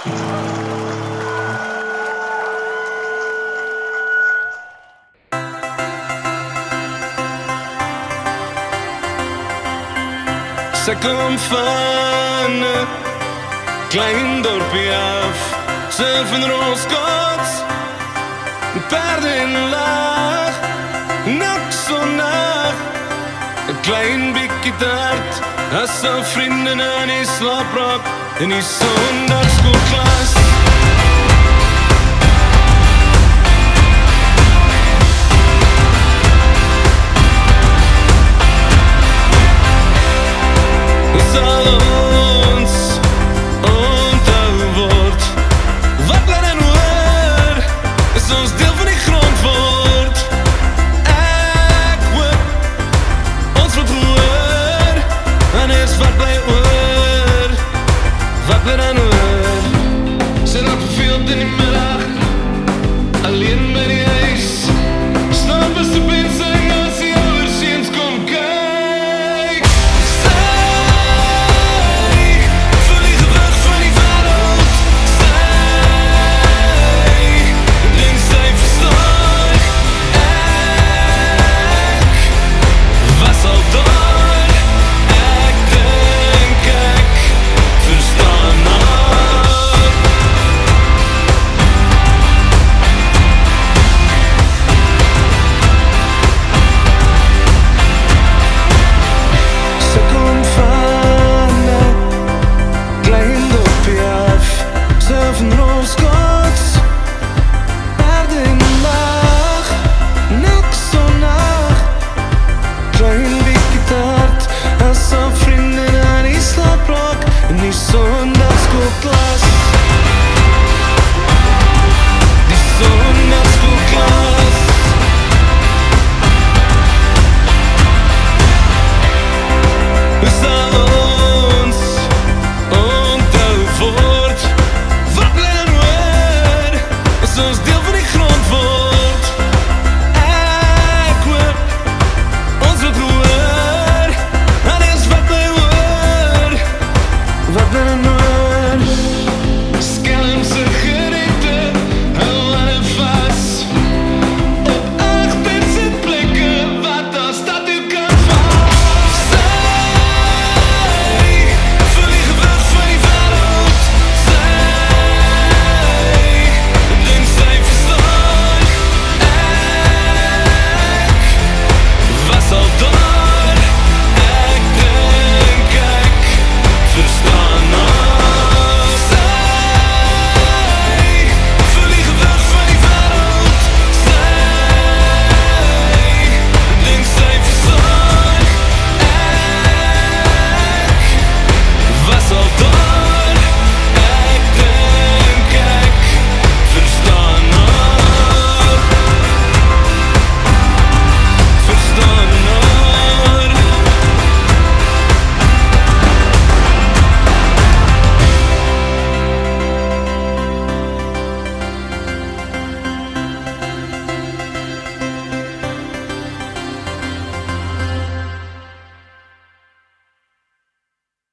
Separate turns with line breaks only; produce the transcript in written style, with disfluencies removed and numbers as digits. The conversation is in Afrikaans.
Ze kom van een klein dorpje af, ze van Rooskot, een paarden in een laag, niks zo nacht, een klein beetje taart, als ze vrienden aan die slaaprak, in die zondagskoolklas. Zal ons onthou word, wat laat en hoor, is ons deel van die grondwoord. Ek hoop, ons wat hoor, en is wat bly oor, wat laat en hoor, sit op verveeld in die middag,